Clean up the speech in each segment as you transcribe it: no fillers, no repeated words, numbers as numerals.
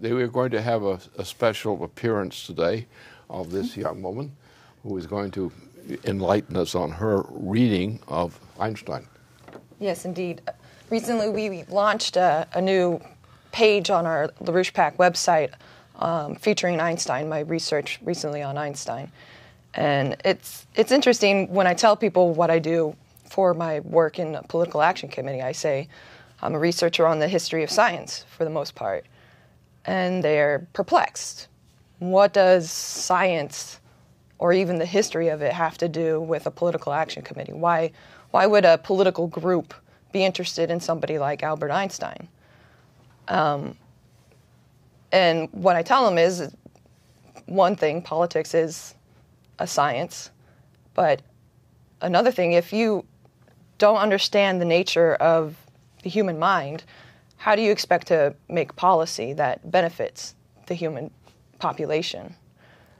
We're going to have a special appearance today of this young woman who is going to enlighten us on her reading of Einstein. Yes, indeed. Recently we launched a new page on our LaRouche Pack website featuring Einstein, my research recently on Einstein. And it's interesting when I tell people what I do for my work in a political action committee. I say I'm a researcher on the history of science for the most part. And they're perplexed. What does science, or even the history of it, have to do with a political action committee? Why would a political group be interested in somebody like Albert Einstein? And what I tell them is, one thing, politics is a science, but another thing, if you don't understand the nature of the human mind, how do you expect to make policy that benefits the human population?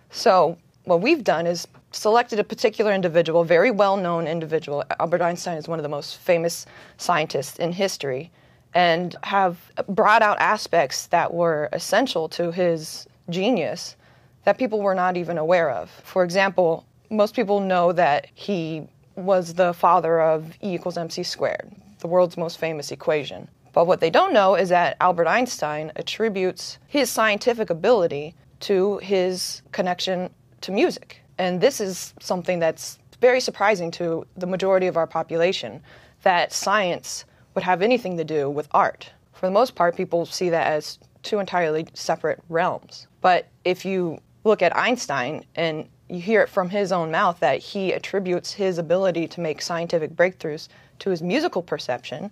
So what we've done is selected a particular individual, very well-known individual. Albert Einstein is one of the most famous scientists in history, and have brought out aspects that were essential to his genius that people were not even aware of. For example, most people know that he was the father of E = mc squared, the world's most famous equation. But what they don't know is that Albert Einstein attributes his scientific ability to his connection to music. And this is something that's very surprising to the majority of our population, that science would have anything to do with art. For the most part, people see that as two entirely separate realms. But if you look at Einstein and you hear it from his own mouth that he attributes his ability to make scientific breakthroughs to his musical perception,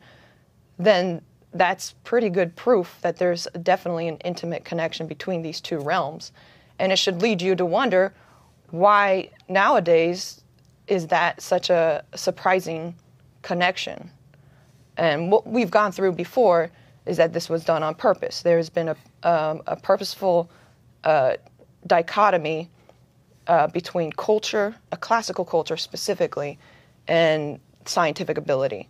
then that's pretty good proof that there's definitely an intimate connection between these two realms. And it should lead you to wonder, why nowadays is that such a surprising connection? And what we've gone through before is that this was done on purpose. There's been a purposeful dichotomy between culture, a classical culture specifically, and scientific ability.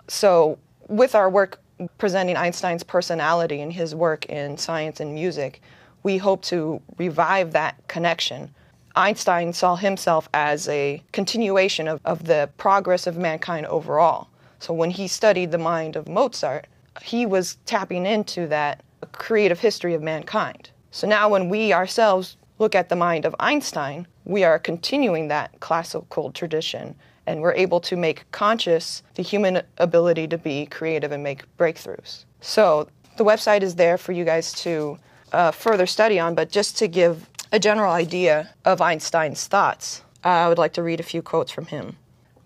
So with our work presenting Einstein's personality and his work in science and music, we hope to revive that connection. Einstein saw himself as a continuation of the progress of mankind overall. So when he studied the mind of Mozart, he was tapping into that creative history of mankind. So now when we ourselves look at the mind of Einstein, we are continuing that classical tradition, and we're able to make conscious the human ability to be creative and make breakthroughs. So the website is there for you guys to further study on, but just to give a general idea of Einstein's thoughts, I would like to read a few quotes from him.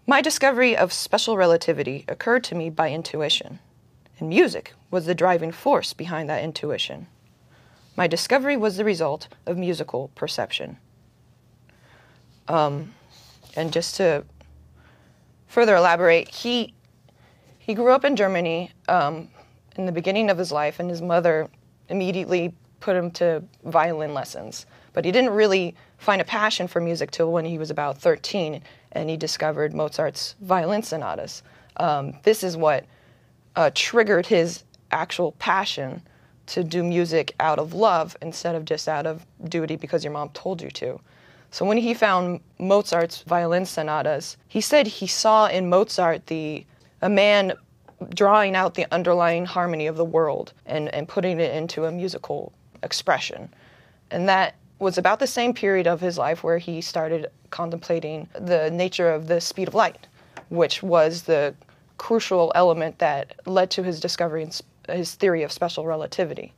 My discovery of special relativity occurred to me by intuition, and music was the driving force behind that intuition. My discovery was the result of musical perception. And just to further elaborate, he grew up in Germany in the beginning of his life, and his mother immediately put him to violin lessons. But he didn't really find a passion for music till when he was about 13, and he discovered Mozart's violin sonatas. This is what triggered his actual passion to do music out of love instead of just out of duty because your mom told you to. So when he found Mozart's violin sonatas, he said he saw in Mozart a man drawing out the underlying harmony of the world and putting it into a musical expression. And that was about the same period of his life where he started contemplating the nature of the speed of light, which was the crucial element that led to his discovery in his theory of special relativity.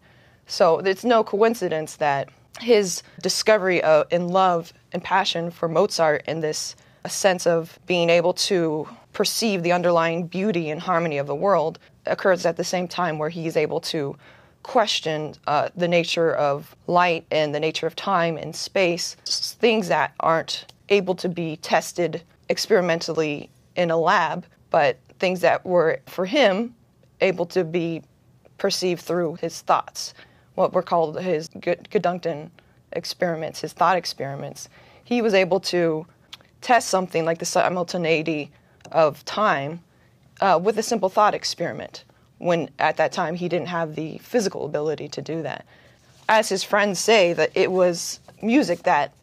So it's no coincidence that his discovery in love and passion for Mozart and this a sense of being able to perceive the underlying beauty and harmony of the world occurs at the same time where he's able to question the nature of light and the nature of time and space, things that aren't able to be tested experimentally in a lab, but things that were, for him, able to be perceived through his thoughts, what were called his Gedanken experiments, his thought experiments. He was able to test something like the simultaneity of time with a simple thought experiment, when at that time he didn't have the physical ability to do that. As his friends say, that it was music that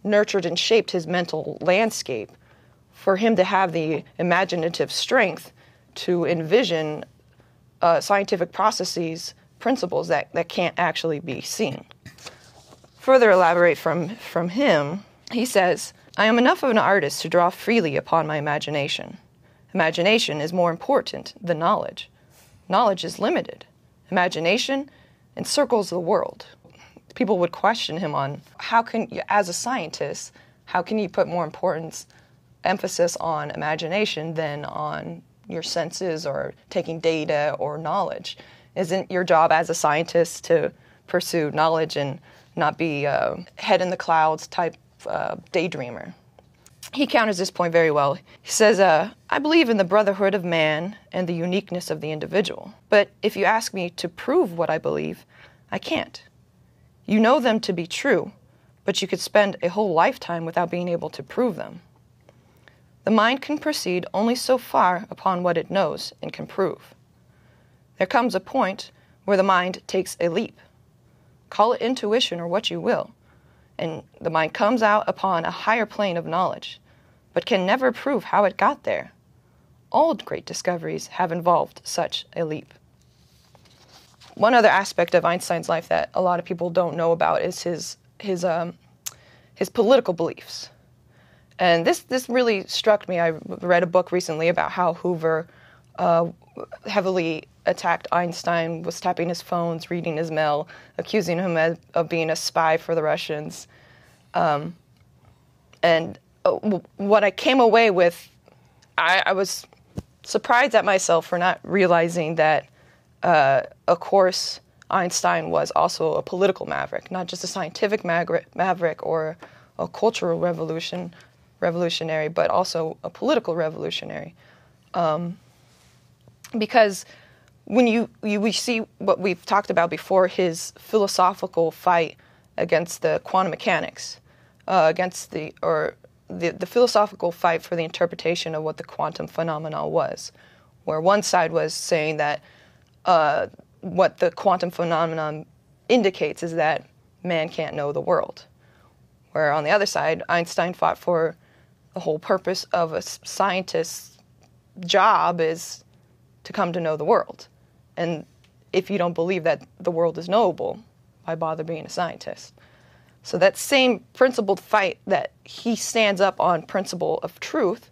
nurtured and shaped his mental landscape for him to have the imaginative strength to envision scientific processes, principles that can't actually be seen. Further elaborate from him, he says, "I am enough of an artist to draw freely upon my imagination. Imagination is more important than knowledge. Knowledge is limited. Imagination encircles the world." People would question him on how can you, as a scientist, how can you put more emphasis on imagination than on your senses or taking data or knowledge? Isn't your job as a scientist to pursue knowledge and not be a head in the clouds type daydreamer? He counters this point very well. He says, "I believe in the brotherhood of man and the uniqueness of the individual. But if you ask me to prove what I believe, I can't. You know them to be true, but you could spend a whole lifetime without being able to prove them. The mind can proceed only so far upon what it knows and can prove. There comes a point where the mind takes a leap. Call it intuition or what you will, and the mind comes out upon a higher plane of knowledge, but can never prove how it got there. All great discoveries have involved such a leap." One other aspect of Einstein's life that a lot of people don't know about is his political beliefs. And this really struck me. I read a book recently about how Hoover heavily attacked Einstein, was tapping his phones, reading his mail, accusing him of being a spy for the Russians. What I came away with, I was surprised at myself for not realizing that, of course, Einstein was also a political maverick, not just a scientific maverick or a cultural revolutionary, but also a political revolutionary. Because when we see what we've talked about before, his philosophical fight against the quantum mechanics, against the philosophical fight for the interpretation of what the quantum phenomenon was, where one side was saying that what the quantum phenomenon indicates is that man can't know the world, where on the other side, Einstein fought for the whole purpose of a scientist's job is to come to know the world. And if you don't believe that the world is knowable, why bother being a scientist? So that same principled fight that he stands up on principle of truth,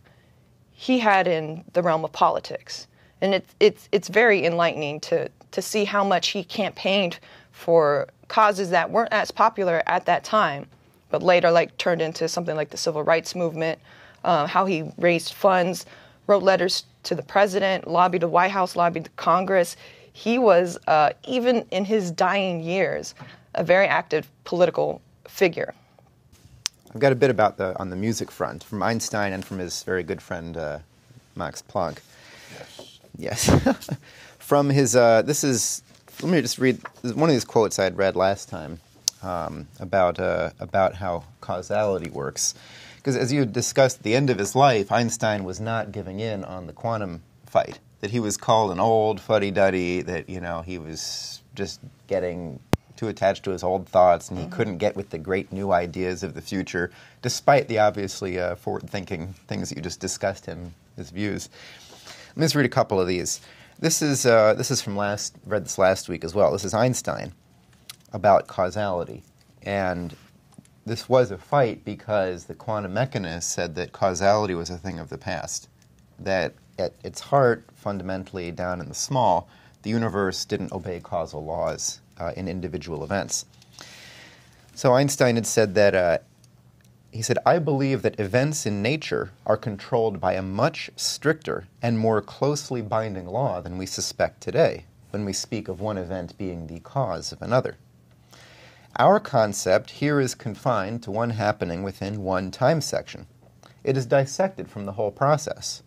he had in the realm of politics. And it's very enlightening to see how much he campaigned for causes that weren't as popular at that time, but later turned into something like the civil rights movement, how he raised funds, wrote letters to the president, lobbied the White House, lobbied the Congress. He was, even in his dying years, a very active political figure. I've got a bit about on the music front, from Einstein and from his very good friend Max Planck. Yes. From his, let me just read one of these quotes I had read last time about how causality works. Because as you discussed at the end of his life, Einstein was not giving in on the quantum fight. That he was called an old fuddy-duddy, that, he was just getting too attached to his old thoughts, and he couldn't get with the great new ideas of the future, despite the obviously forward-thinking things that you just discussed his views. Let me just read a couple of these. This is from read this last week as well. This is Einstein about causality. And this was a fight because the quantum mechanists said that causality was a thing of the past. That at its heart, fundamentally down in the small, the universe didn't obey causal laws in individual events. So Einstein had said that, he said, "I believe that events in nature are controlled by a much stricter and more closely binding law than we suspect today, when we speak of one event being the cause of another. Our concept here is confined to one happening within one time section. It is dissected from the whole process.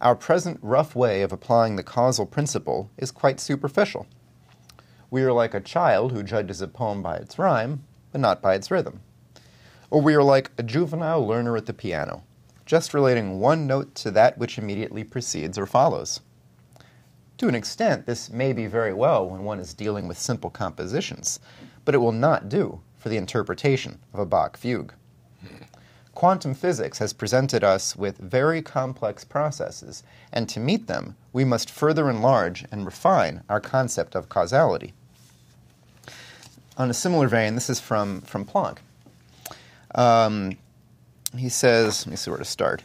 Our present rough way of applying the causal principle is quite superficial. We are like a child who judges a poem by its rhyme, but not by its rhythm. Or we are like a juvenile learner at the piano, just relating one note to that which immediately precedes or follows. To an extent, this may be very well when one is dealing with simple compositions, but it will not do for the interpretation of a Bach fugue. Quantum physics has presented us with very complex processes, and to meet them, we must further enlarge and refine our concept of causality. On a similar vein, this is from Planck. He says, let me see where to start.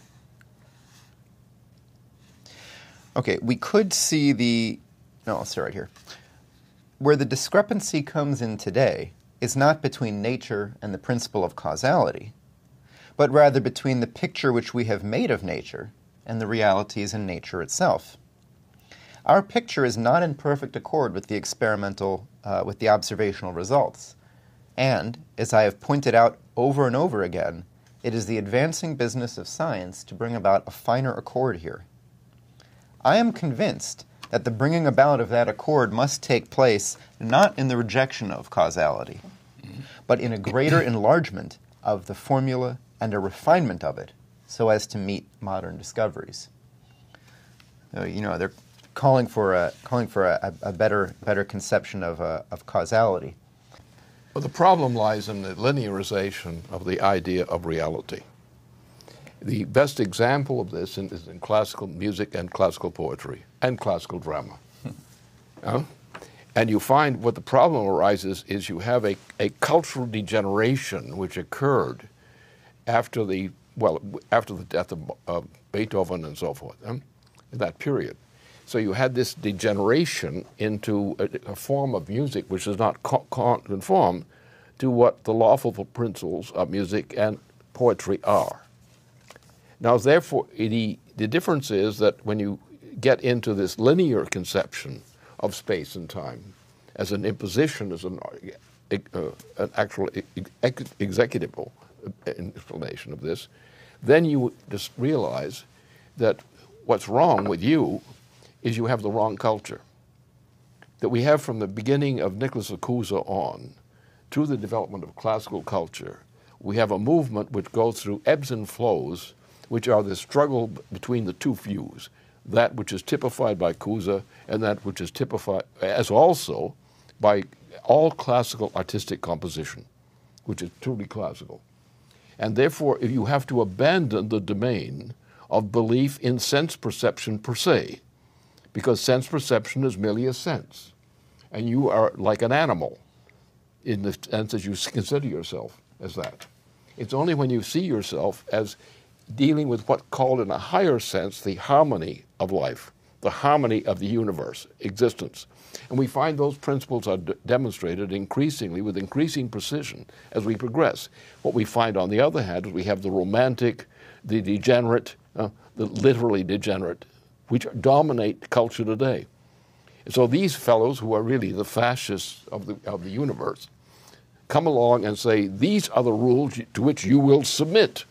Okay, we could see I'll start right here. Where the discrepancy comes in today is not between nature and the principle of causality, but rather between the picture which we have made of nature and the realities in nature itself. Our picture is not in perfect accord with the with the observational results, and, as I have pointed out over and over again, it is the advancing business of science to bring about a finer accord here. I am convinced that the bringing about of that accord must take place not in the rejection of causality, but in a greater enlargement of the formula and a refinement of it, so as to meet modern discoveries. So, they're calling for a better conception of causality. Well, the problem lies in the linearization of the idea of reality. The best example of this is in classical music and classical poetry and classical drama. And you find what the problem arises is you have a cultural degeneration which occurred after the death of Beethoven and so forth, in that period. So you had this degeneration into a form of music which does not conform to what the lawful principles of music and poetry are. Now, therefore, the difference is that when you get into this linear conception of space and time as an imposition, as an actual executable explanation of this, then you just realize that what's wrong with you is you have the wrong culture. That we have from the beginning of Nicholas Cusa on, through the development of classical culture, we have a movement which goes through ebbs and flows, which are the struggle between the two views, that which is typified by Cusa and that which is typified as also by all classical artistic composition, which is truly classical. And therefore, if you have to abandon the domain of belief in sense perception per se, because sense perception is merely a sense, and you are like an animal in the sense that you consider yourself as that. It's only when you see yourself as dealing with what's called in a higher sense the harmony of life, the harmony of the universe, existence. And we find those principles are demonstrated increasingly with increasing precision as we progress. What we find, on the other hand, is we have the romantic, the degenerate, the literally degenerate, which dominate culture today. And so these fellows, who are really the fascists of the universe, come along and say, these are the rules to which you will submit.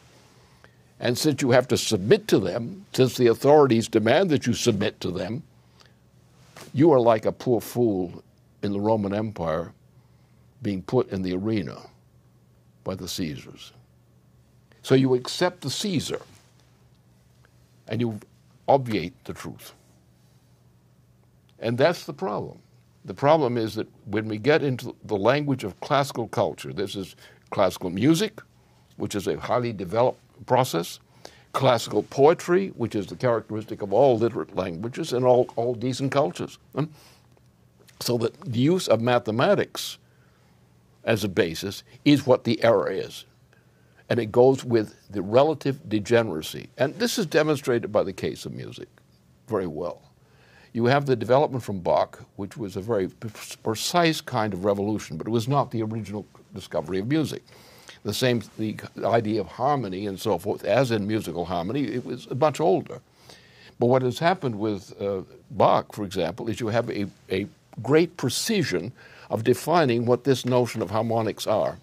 And since you have to submit to them, since the authorities demand that you submit to them, you are like a poor fool in the Roman Empire being put in the arena by the Caesars. So you accept the Caesar and you obviate the truth. And that's the problem. The problem is that when we get into the language of classical culture, this is classical music, which is a highly developed process, classical poetry, which is the characteristic of all literate languages and all decent cultures. So that the use of mathematics as a basis is what the error is. And it goes with the relative degeneracy. And this is demonstrated by the case of music very well. You have the development from Bach, which was a very precise kind of revolution, but it was not the original discovery of music. The idea of harmony and so forth, as in musical harmony, it was much older. But what has happened with Bach, for example, is you have a great precision of defining what this notion of harmonics are.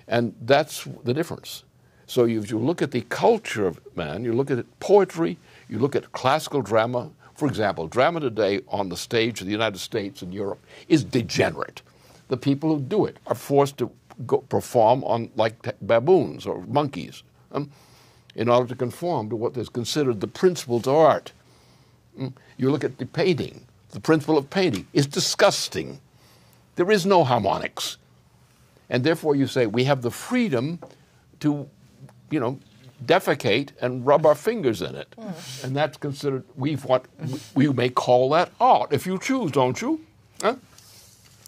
And that's the difference. So if you look at the culture of man, you look at poetry, you look at classical drama. For example, drama today on the stage of the United States and Europe is degenerate. The people who do it are forced to perform on like baboons or monkeys in order to conform to what is considered the principles of art. You look at the painting, the principle of painting is disgusting. There is no harmonics. And therefore you say we have the freedom to, defecate and rub our fingers in it. And that's considered, we may call that art, if you choose, don't you? Huh?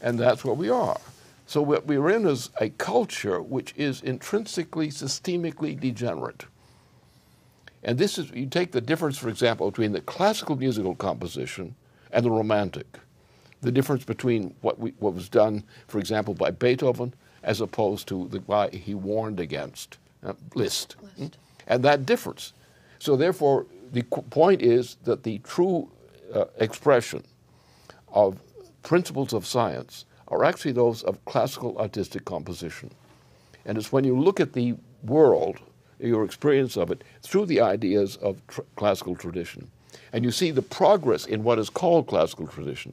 And that's what we are. So what we're in is a culture which is intrinsically, systemically degenerate. And this is, you take the difference, for example, between the classical musical composition and the romantic. The difference between what was done, for example, by Beethoven, as opposed to the guy he warned against, Liszt. And that difference. So therefore, the point is that the true expression of principles of science are actually those of classical artistic composition. And it's when you look at the world, your experience of it, through the ideas of classical tradition, and you see the progress in what is called classical tradition,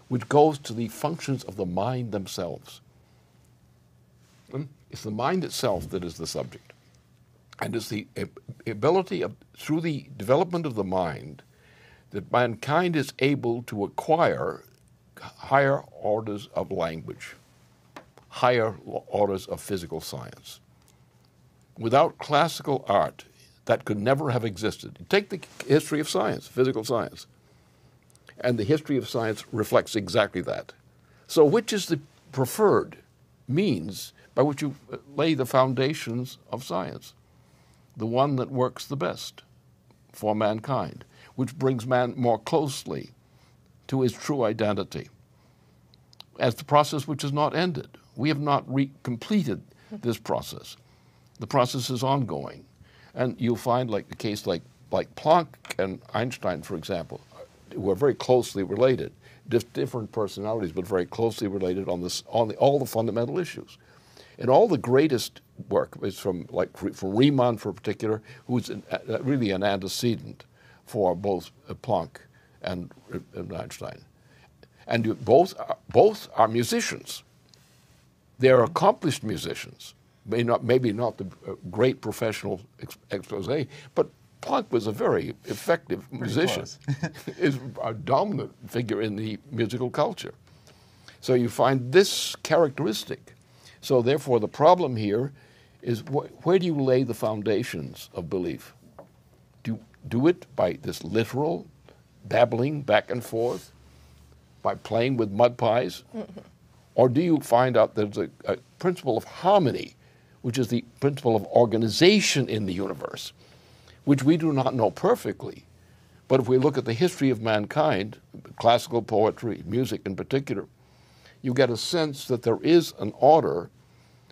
which goes to the functions of the mind themselves. It's the mind itself that is the subject. And it's the ability of, through the development of the mind, that mankind is able to acquire higher orders of language, higher orders of physical science. Without classical art, that could never have existed. Take the history of science, physical science, and the history of science reflects exactly that. So which is the preferred means by which you lay the foundations of science? The one that works the best for mankind, which brings man more closely to his true identity, as the process which is not ended. We have not completed this process. The process is ongoing. And you'll find, like the case like Planck and Einstein, for example, who are very closely related, different personalities, but very closely related on all the fundamental issues. And all the greatest work is from Riemann, for particular, who's really an antecedent for both Planck and Einstein. And both are musicians. They're accomplished musicians. Maybe not the great professional expose, but Planck was a very effective musician. Is a dominant figure in the musical culture. So you find this characteristic. So therefore the problem here is where do you lay the foundations of belief? Do you do it by this literal babbling back and forth, by playing with mud pies? Or do you find out there's a principle of harmony, which is the principle of organization in the universe, which we do not know perfectly. But if we look at the history of mankind, classical poetry, music in particular, you get a sense that there is an order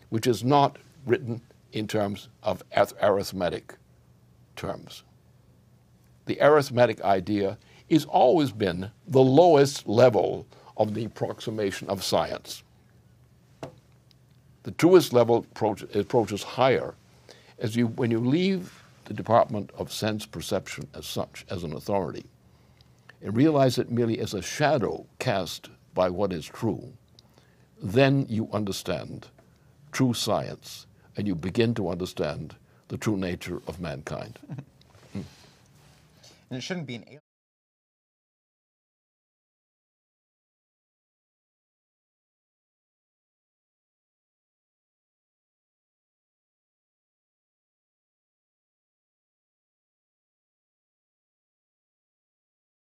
which is not written in terms of arithmetic terms. The arithmetic idea has always been the lowest level of the approximation of science. The truest level approaches higher when you leave the department of sense perception as such, as an authority, and realize it merely as a shadow cast by what is true. Then you understand true science, and you begin to understand the true nature of mankind. And it shouldn't be an